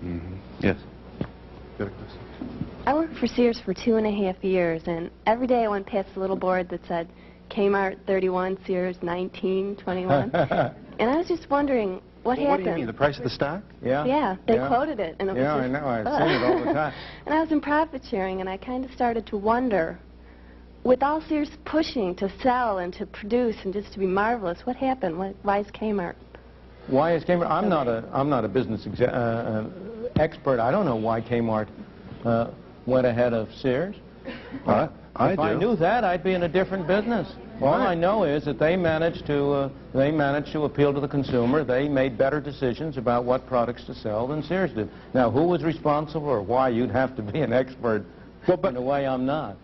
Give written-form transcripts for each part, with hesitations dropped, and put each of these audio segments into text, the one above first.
Mm-hmm. Yes. Got a question? I worked for Sears for 2.5 years, and every day I went past a little board that said Kmart 31, Sears 19, 21. And I was just wondering what happened. What do you mean, the price of the stock? Yeah. Yeah, they quoted it. And it was Yeah, just, I know. I've seen it all the time. And I was in profit sharing, and I kind of started to wonder, with all Sears pushing to sell and to produce and just to be marvelous, what happened? Why is Kmart? Why is Kmart? I'm not a business expert. I don't know why Kmart went ahead of Sears. If I knew that, I'd be in a different business. All I know is that they managed to appeal to the consumer. They made better decisions about what products to sell than Sears did. Now, who was responsible or why? You'd have to be an expert. Well, but in a way, I'm not.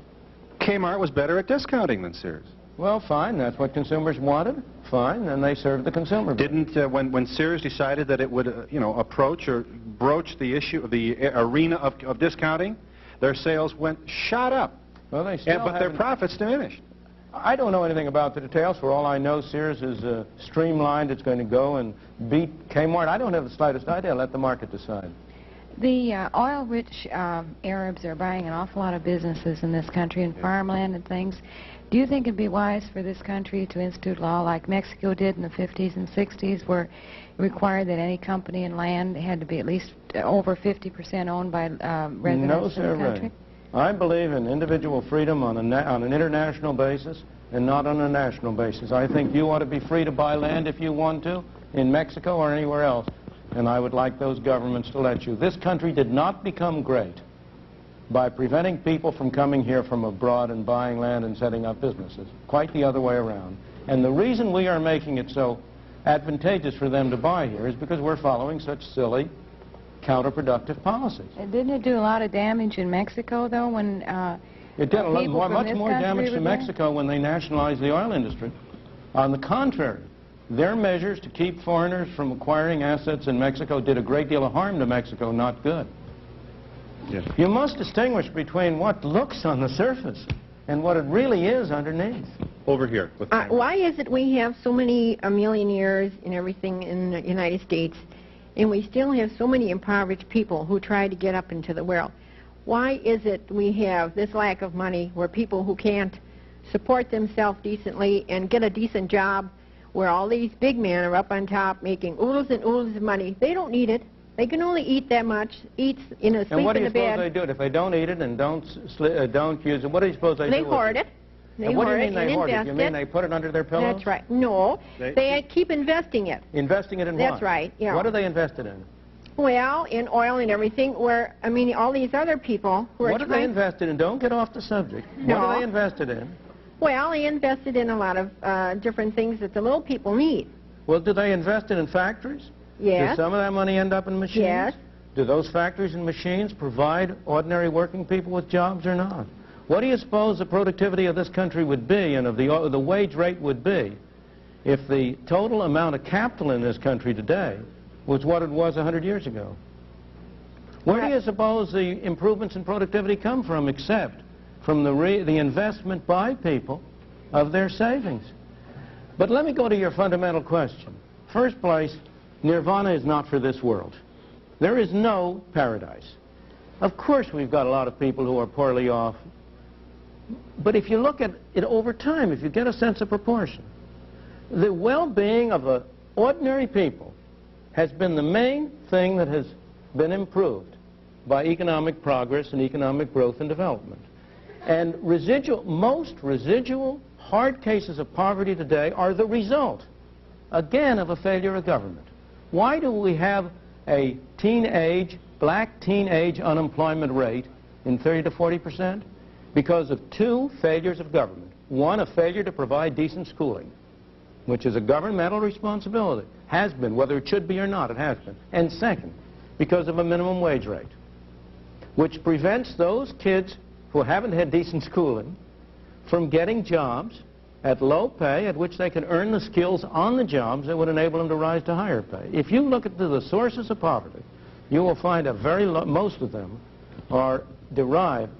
Kmart was better at discounting than Sears. Well, fine. That's what consumers wanted. Fine. Then they served the consumer. Didn't when Sears decided that it would approach or broach the issue of the arena of discounting, their sales shot up. Well, they still but their profits diminished. I don't know anything about the details. For all I know, Sears is streamlined. It's going to go and beat Kmart. I don't have the slightest idea. Let the market decide. The oil-rich Arabs are buying an awful lot of businesses in this country and farmland and things. Do you think it'd be wise for this country to institute law like Mexico did in the 50s and 60s, where it required that any company and land had to be at least over 50% owned by residents in the country? I believe in individual freedom on an international basis and not on a national basis. I think you ought to be free to buy land if you want to in Mexico or anywhere else, and I would like those governments to let you. This country did not become great by preventing people from coming here from abroad and buying land and setting up businesses. Quite the other way around. And the reason we are making it so advantageous for them to buy here is because we're following such silly, counterproductive policies. And didn't it do a lot of damage in Mexico, though, when it did much more damage to Mexico when they nationalized the oil industry. On the contrary, their measures to keep foreigners from acquiring assets in Mexico did a great deal of harm to Mexico, not good. Yes. You must distinguish between what looks on the surface and what it really is underneath. Over here. Why is it we have so many millionaires and everything in the United States, and we still have so many impoverished people who try to get up into the world? Why is it we have this lack of money where people who can't support themselves decently and get a decent job, where all these big men are up on top making oodles and oodles of money? They don't need it. They can only eat that much, sleep in the bed. And what do you suppose they do? If they don't eat it and don't use it, what do you suppose they do? They hoard it. What do you mean they hoard it? You mean they put it under their pillows? That's right. No, they keep investing it. Investing it in what? That's right. Yeah. What do they invest it in? Well, in oil and everything, where, I mean, all these other people who are What do they invest in? Don't get off the subject. No. What do they invest it in? Well, they invested in a lot of different things that the little people need. Well, do they invest it in factories? Yes. Does some of that money end up in machines? Yes. Do those factories and machines provide ordinary working people with jobs or not? What do you suppose the productivity of this country would be and of the wage rate would be if the total amount of capital in this country today was what it was 100 years ago? Where do you suppose the improvements in productivity come from except from the investment by people of their savings? But let me go to your fundamental question. First place, nirvana is not for this world. There is no paradise. Of course we've got a lot of people who are poorly off. But if you look at it over time, if you get a sense of proportion, the well-being of ordinary people has been the main thing that has been improved by economic progress and economic growth and development. And most residual hard cases of poverty today are the result, again, of a failure of government. Why do we have a black teenage unemployment rate in 30 to 40%? Because of two failures of government. One, a failure to provide decent schooling, which is a governmental responsibility. Has been, whether it should be or not, it has been. And second, because of a minimum wage rate, which prevents those kids who haven't had decent schooling from getting jobs at low pay at which they can earn the skills on the jobs that would enable them to rise to higher pay. If you look at the sources of poverty, you will find most of them are derived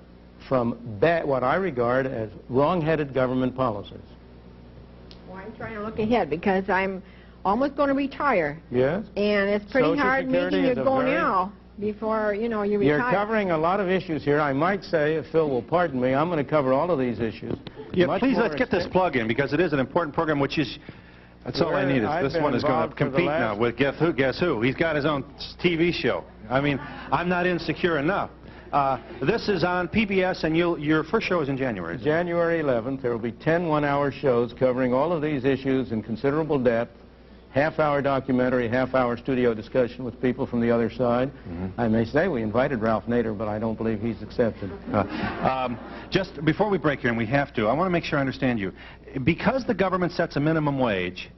from what I regard as wrong-headed government policies. Well, I'm trying to look ahead because I'm almost going to retire. Yes? And it's pretty hard making it go now. before, you retire. You're covering a lot of issues here. I might say, if Phil will pardon me, I'm going to cover all of these issues. Yeah, please, let's get this plug in, because it is an important program, which is... That's all I need. Is this one is going to compete now with Guess Who? He's got his own TV show. I mean, I'm not insecure enough. This is on PBS, and your first show is in January. January 11th. There will be 10 one-hour shows covering all of these issues in considerable depth. Half-hour documentary, half-hour studio discussion with people from the other side. I may say we invited Ralph Nader, but I don't believe he's accepted. Just before we break here, and we have to, I want to make sure I understand you. Because the government sets a minimum wage,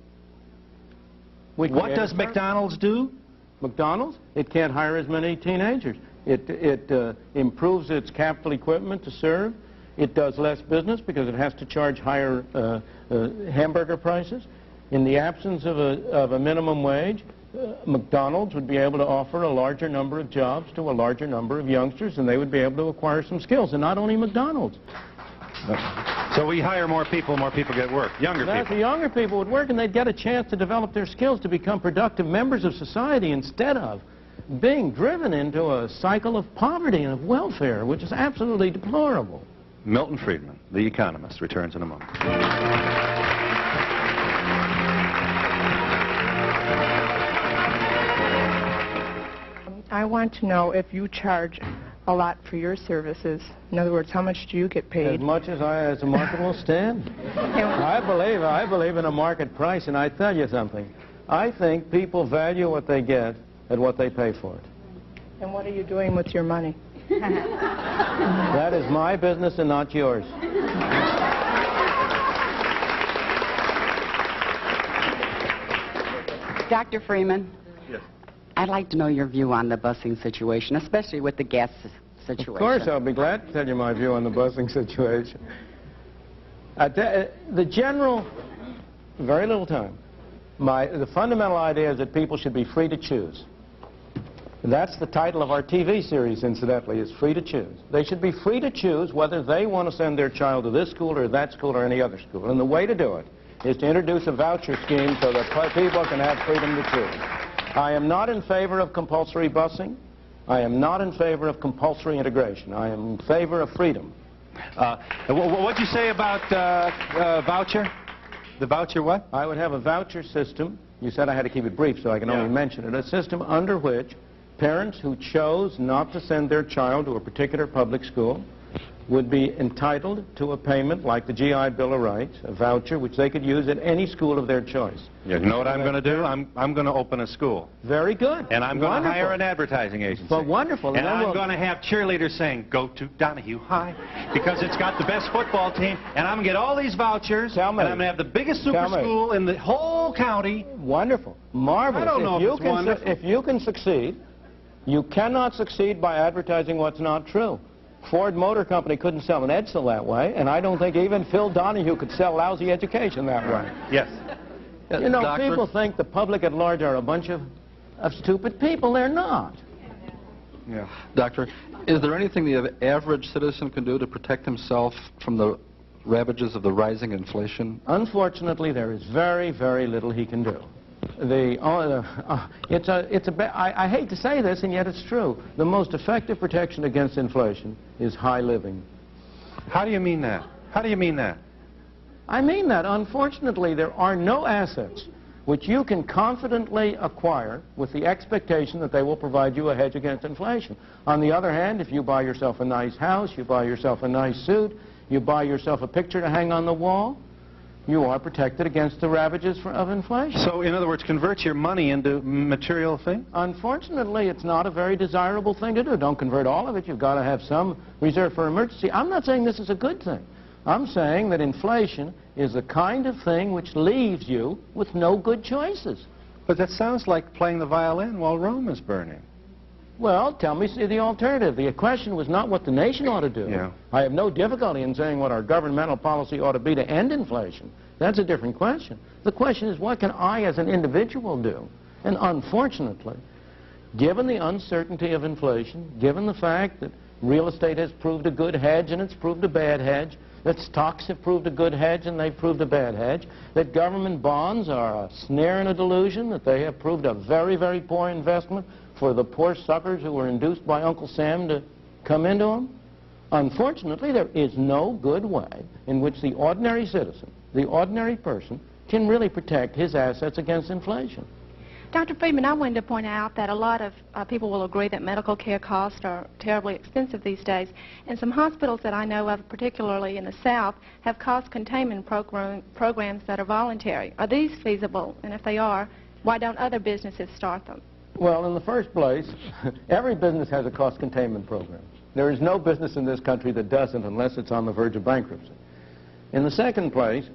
what does McDonald's do? McDonald's? It can't hire as many teenagers. It improves its capital equipment to serve. It does less business because it has to charge higher hamburger prices. In the absence of a minimum wage, McDonald's would be able to offer a larger number of jobs to a larger number of youngsters, and they would be able to acquire some skills. And not only McDonald's. So we hire more people get work. Younger people. The younger people would work, and they'd get a chance to develop their skills to become productive members of society instead of being driven into a cycle of poverty and of welfare, which is absolutely deplorable. Milton Friedman, the economist, returns in a moment. I want to know if you charge a lot for your services. In other words, how much do you get paid? As much as the market will stand. I believe in a market price, and I tell you something. I think people value what they get at what they pay for it. And what are you doing with your money? That is my business and not yours. Dr. Freeman. Yes. I'd like to know your view on the busing situation, especially with the gas situation. Of course, I'll be glad to tell you my view on the busing situation. The general, very little time, the fundamental idea is that people should be free to choose. That's the title of our TV series, incidentally, is Free to Choose. They should be free to choose whether they want to send their child to this school or that school or any other school. And the way to do it is to introduce a voucher scheme so that people can have freedom to choose. I am not in favor of compulsory busing. I am not in favor of compulsory integration. I am in favor of freedom. What'd you say about voucher? The voucher what? I would have a voucher system. You said I had to keep it brief, so I can only mention it. A system under which parents who chose not to send their child to a particular public school would be entitled to a payment like the GI Bill of Rights, a voucher which they could use at any school of their choice. Yeah, you know what I'm going to do? I'm going to open a school. Very good. And I'm going to hire an advertising agency. But wonderful. And I'm going to have cheerleaders saying, go to Donahue High, because it's got the best football team. And I'm going to get all these vouchers. And I'm going to have the biggest super school in the whole county. Wonderful. Marvelous. I don't know if it's wonderful. If you can succeed, you cannot succeed by advertising what's not true. Ford Motor Company couldn't sell an Edsel that way, and I don't think even Phil Donahue could sell lousy education that way. Yes. You know, people think the public at large are a bunch of stupid people. They're not. Yeah. Doctor, is there anything the average citizen can do to protect himself from the ravages of the rising inflation? Unfortunately, there is very, very little he can do. I hate to say this, and yet it's true. The most effective protection against inflation is high living. How do you mean that? How do you mean that? I mean that. Unfortunately, there are no assets which you can confidently acquire with the expectation that they will provide you a hedge against inflation. On the other hand, if you buy yourself a nice house, you buy yourself a nice suit, you buy yourself a picture to hang on the wall, you are protected against the ravages of inflation. So, in other words, convert your money into material things? Unfortunately, it's not a very desirable thing to do. Don't convert all of it. You've got to have some reserve for emergency. I'm not saying this is a good thing. I'm saying that inflation is the kind of thing which leaves you with no good choices. But that sounds like playing the violin while Rome is burning. Well, tell me the alternative. The question was not what the nation ought to do. Yeah. I have no difficulty in saying what our governmental policy ought to be to end inflation. That's a different question. The question is, what can I as an individual do? And unfortunately, given the uncertainty of inflation, given the fact that real estate has proved a good hedge and it's proved a bad hedge, that stocks have proved a good hedge and they've proved a bad hedge, that government bonds are a snare and a delusion, that they have proved a very, very poor investment for the poor suckers who were induced by Uncle Sam to come into them? Unfortunately, there is no good way in which the ordinary citizen, the ordinary person, can really protect his assets against inflation. Dr. Friedman, I wanted to point out that a lot of people will agree that medical care costs are terribly expensive these days, and some hospitals that I know of, particularly in the South, have cost containment programs that are voluntary. Are these feasible? And if they are, why don't other businesses start them? Well, in the first place, every business has a cost containment program. There is no business in this country that doesn't unless it's on the verge of bankruptcy. In the second place,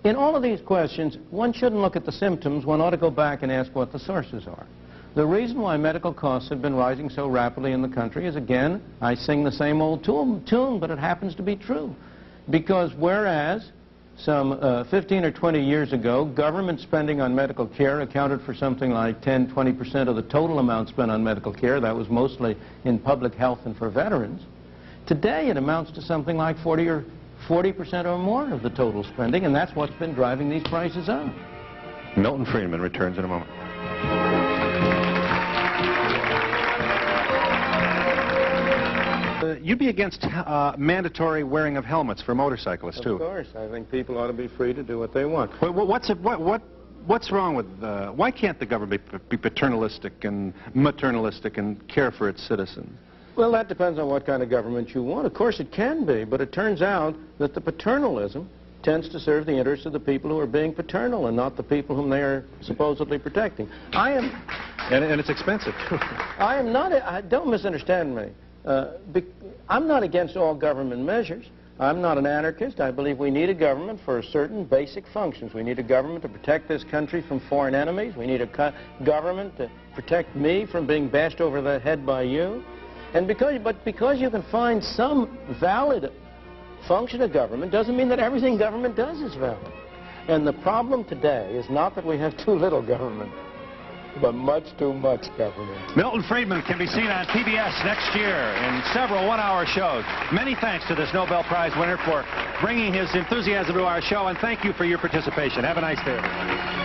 in all of these questions, one shouldn't look at the symptoms. One ought to go back and ask what the sources are. The reason why medical costs have been rising so rapidly in the country is, again, I sing the same old tune, but it happens to be true. Because whereas some 15 or 20 years ago, government spending on medical care accounted for something like 10, 20% of the total amount spent on medical care. That was mostly in public health and for veterans. Today, it amounts to something like 40% or more of the total spending, and that's what's been driving these prices up. Milton Friedman returns in a moment. You'd be against mandatory wearing of helmets for motorcyclists, too. Of course. I think people ought to be free to do what they want. What's wrong with... why can't the government be paternalistic and maternalistic and care for its citizens? Well, that depends on what kind of government you want. Of course it can be, but it turns out that the paternalism tends to serve the interests of the people who are being paternal and not the people whom they are supposedly protecting. And it's expensive, too. I am not... don't misunderstand me. I'm not against all government measures. I'm not an anarchist. I believe we need a government for certain basic functions. We need a government to protect this country from foreign enemies. We need a government to protect me from being bashed over the head by you. And because you can find some valid function of government doesn't mean that everything government does is valid. And the problem today is not that we have too little government, but much too much government. Milton Friedman can be seen on PBS next year in several one-hour shows. Many thanks to this Nobel Prize winner for bringing his enthusiasm to our show, and thank you for your participation. Have a nice day, everybody.